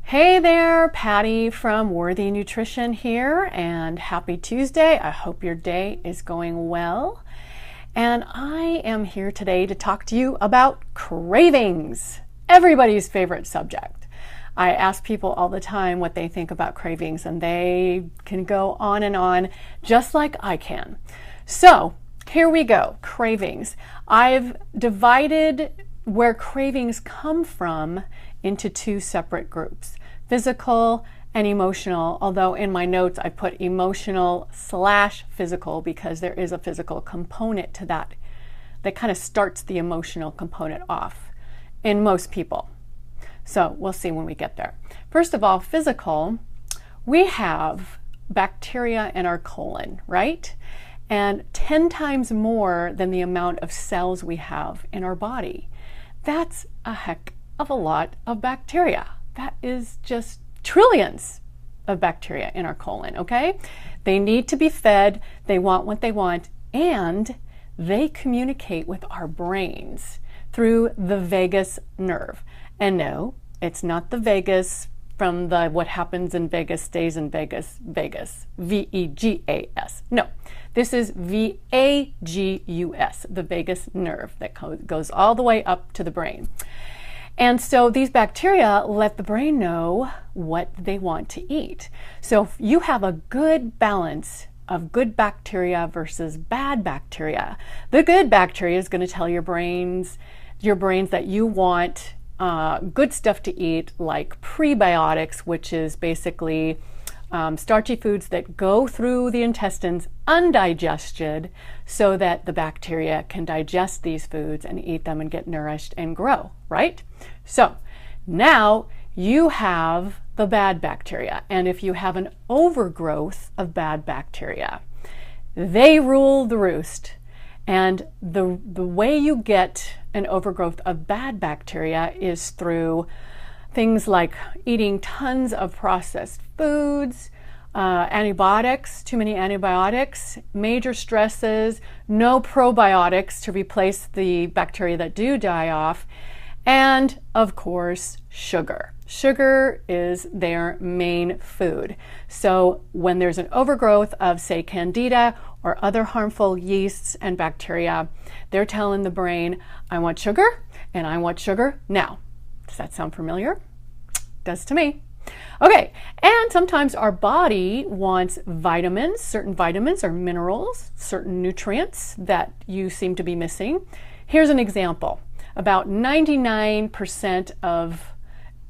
Hey there, Patty from Worthy Nutrition here, and happy Tuesday. I hope your day is going well. And I am here today to talk to you about cravings, everybody's favorite subject. I ask people all the time what they think about cravings, and they can go on and on just like I can. So here we go, cravings. I've divided where cravings come from into two separate groups, physical and emotional, although in my notes I put emotional/physical because there is a physical component to that kind of starts the emotional component off in most people. So we'll see when we get there. First of all, physical, we have bacteria in our colon, right? And 10 times more than the amount of cells we have in our body. That's a heck of a lot of bacteria. That is just trillions of bacteria in our colon, okay? They need to be fed, they want what they want, and they communicate with our brains through the vagus nerve. And no, it's not the vagus from the what happens in Vegas stays in Vegas, V-E-G-A-S. No, this is V-A-G-U-S, the vagus nerve that goes all the way up to the brain. And so these bacteria let the brain know what they want to eat. So if you have a good balance of good bacteria versus bad bacteria, the good bacteria is going to tell your brains that you want good stuff to eat, like prebiotics, which is basically starchy foods that go through the intestines undigested so that the bacteria can digest these foods and eat them and get nourished and grow, right? So now you have the bad bacteria, and if you have an overgrowth of bad bacteria, they rule the roost. And the way you get an overgrowth of bad bacteria is through things like eating tons of processed foods, antibiotics, too many antibiotics, major stresses, no probiotics to replace the bacteria that do die off, and of course, sugar. Sugar is their main food. So when there's an overgrowth of, say, candida or other harmful yeasts and bacteria, they're telling the brain, I want sugar, and I want sugar now. Does that sound familiar? Does to me. Okay, and sometimes our body wants vitamins, certain vitamins or minerals, certain nutrients that you seem to be missing. Here's an example. About 99% of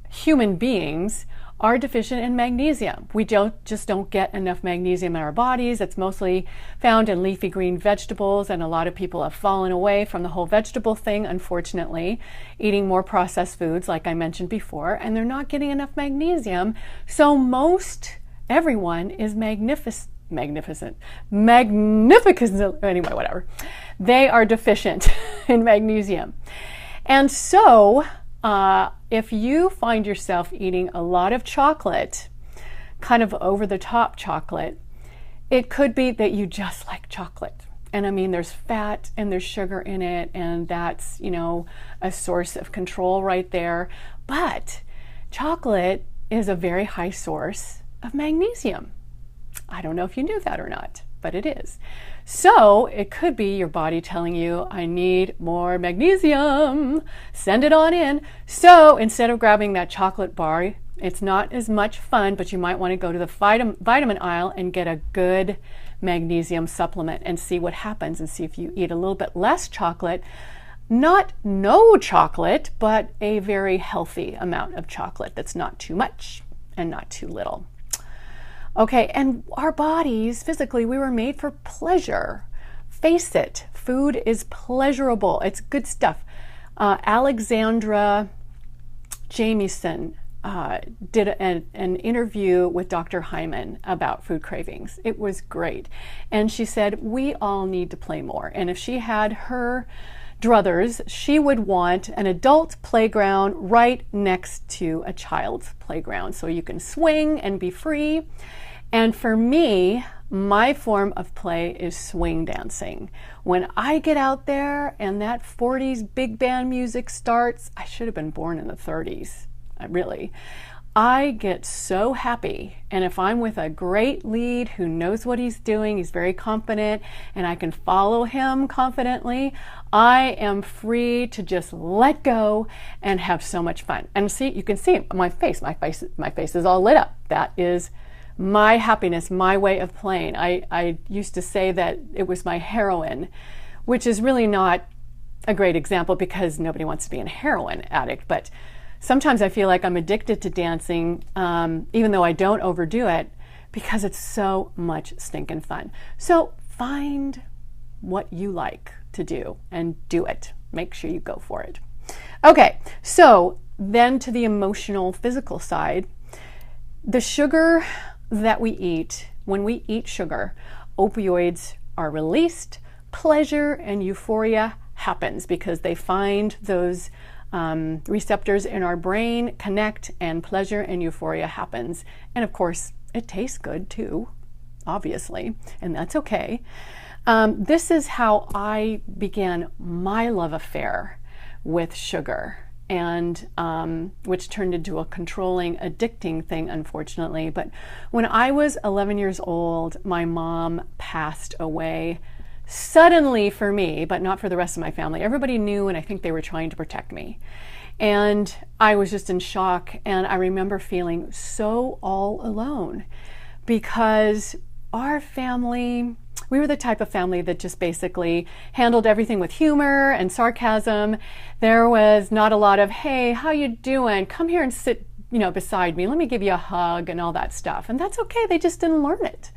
human beings are deficient in magnesium. We just don't get enough magnesium in our bodies. It's mostly found in leafy green vegetables, and a lot of people have fallen away from the whole vegetable thing, unfortunately, eating more processed foods like I mentioned before, and they're not getting enough magnesium. So everyone is magnificent, anyway, whatever. They are deficient in magnesium. And so if you find yourself eating a lot of chocolate, kind of over-the-top chocolate, it could be that you just like chocolate. And I mean, there's fat and there's sugar in it, and that's, a source of control right there. But chocolate is a very high source of magnesium. I don't know if you knew that or not, but it is. So it could be your body telling you, I need more magnesium, send it on in. So instead of grabbing that chocolate bar, it's not as much fun, but you might want to go to the vitamin aisle and get a good magnesium supplement and see what happens, and see if you eat a little bit less chocolate, not no chocolate, but a very healthy amount of chocolate that's not too much and not too little. Okay, and our bodies, physically, we were made for pleasure. Face it, food is pleasurable. It's good stuff. Alexandra Jamieson did an interview with Dr. Hyman about food cravings. It was great. And she said, we all need to play more. And if she had her druthers, she would want an adult playground right next to a child's playground so you can swing and be free. And for me, my form of play is swing dancing. When I get out there and that 40s big band music starts, I should have been born in the 30s, really. I get so happy. And if I'm with a great lead who knows what he's doing, he's very confident, and I can follow him confidently, I am free to just let go and have so much fun. And see, you can see my face is all lit up. That is my happiness, my way of playing. I used to say that it was my heroin, which is really not a great example because nobody wants to be a heroin addict, but sometimes I feel like I'm addicted to dancing, even though I don't overdo it, because it's so much stinking fun. So find what you like to do and do it. Make sure you go for it. Okay, so then to the emotional, physical side, the sugar that we eat, when we eat sugar, opioids are released, pleasure and euphoria happens because they find those receptors in our brain connect, and pleasure and euphoria happens. And of course, it tastes good too, obviously, and that's okay. This is how I began my love affair with sugar, and which turned into a controlling, addicting thing, unfortunately. But when I was 11 years old, my mom passed away suddenly for me, but not for the rest of my family. Everybody knew, and I think they were trying to protect me. And I was just in shock, and I remember feeling so all alone because our family, we were the type of family that just basically handled everything with humor and sarcasm. There was not a lot of, hey, how you doing? Come here and sit, beside me. Let me give you a hug and all that stuff. And that's okay. They just didn't learn it.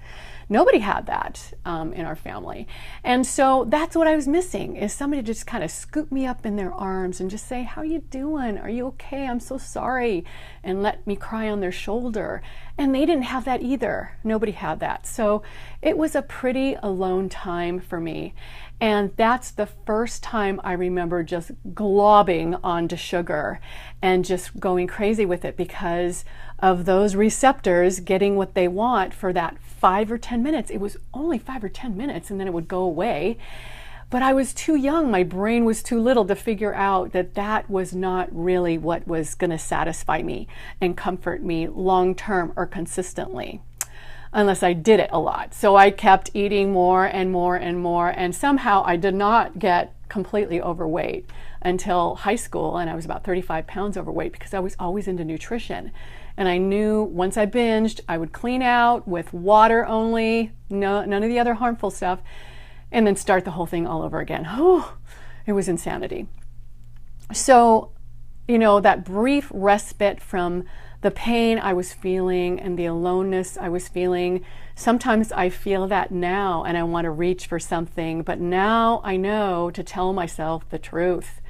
Nobody had that in our family. And so that's what I was missing, is somebody to just kind of scoop me up in their arms and just say, how you doing? Are you okay? I'm so sorry. And let me cry on their shoulder. And they didn't have that either. Nobody had that. So it was a pretty alone time for me. And that's the first time I remember just globbing onto sugar and just going crazy with it because of those receptors getting what they want for that 5 or 10 minutes. It was only 5 or 10 minutes and then it would go away. But I was too young. My brain was too little to figure out that that was not really what was going to satisfy me and comfort me long term or consistently, unless I did it a lot. So I kept eating more and more and more, and somehow I did not get completely overweight until high school, and I was about 35 pounds overweight because I was always into nutrition. And I knew once I binged, I would clean out with water only, none of the other harmful stuff, and then start the whole thing all over again. Oh, it was insanity. So, that brief respite from the pain I was feeling and the aloneness I was feeling, sometimes I feel that now and I want to reach for something, but now I know to tell myself the truth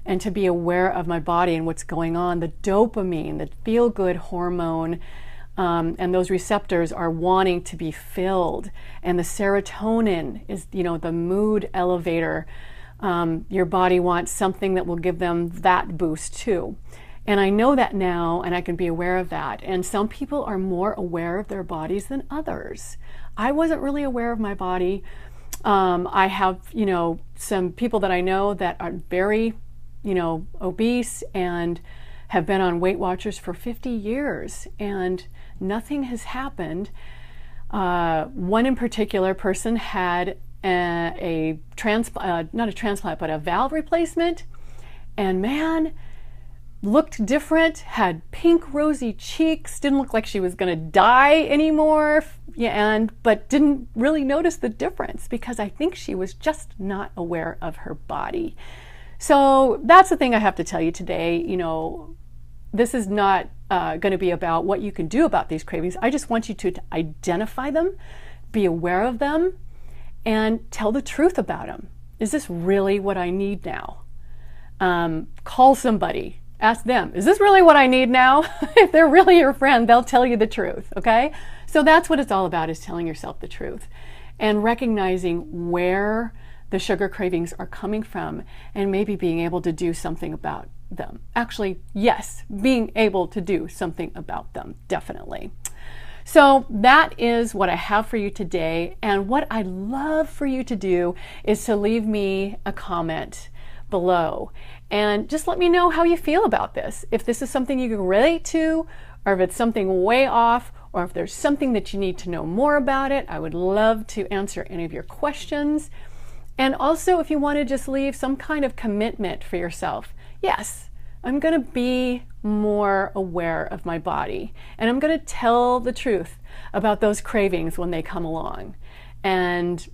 and to be aware of my body and what's going on. The dopamine, the feel-good hormone, and those receptors are wanting to be filled. And the serotonin is, the mood elevator. Your body wants something that will give them that boost too. And I know that now, and I can be aware of that. And some people are more aware of their bodies than others. I wasn't really aware of my body. I have, some people that I know that are very, obese and have been on Weight Watchers for 50 years, and nothing has happened. One in particular person had not a transplant, but a valve replacement, and man, looked different, had pink rosy cheeks, didn't look like she was going to die anymore, but didn't really notice the difference because I think she was just not aware of her body. So that's the thing I have to tell you today. This is not going to be about what you can do about these cravings. I just want you to identify them, be aware of them, and tell the truth about them. Is this really what I need now? Call somebody. Ask them, is this really what I need now? If they're really your friend, they'll tell you the truth, okay? So that's what it's all about, is telling yourself the truth and recognizing where the sugar cravings are coming from and maybe being able to do something about them. Actually, yes, being able to do something about them, definitely. So that is what I have for you today. And what I'd love for you to do is to leave me a comment below and just let me know how you feel about this. If this is something you can relate to, or if it's something way off, or if there's something that you need to know more about it. I would love to answer any of your questions. And also, if you want to just leave some kind of commitment for yourself, yes, I'm going to be more aware of my body, and I'm going to tell the truth about those cravings when they come along, and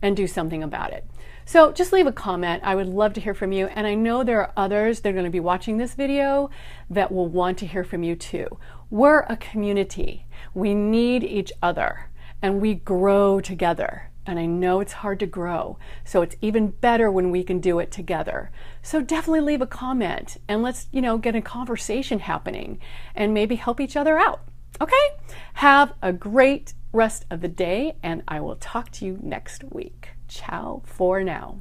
and do something about it. So just leave a comment. I would love to hear from you, and I know there are others that are going to be watching this video that will want to hear from you too. We're a community. We need each other, and we grow together. And I know it's hard to grow, so it's even better when we can do it together. So definitely leave a comment, and let's, get a conversation happening and maybe help each other out. Okay? Have a great rest of the day, and I will talk to you next week. Ciao for now.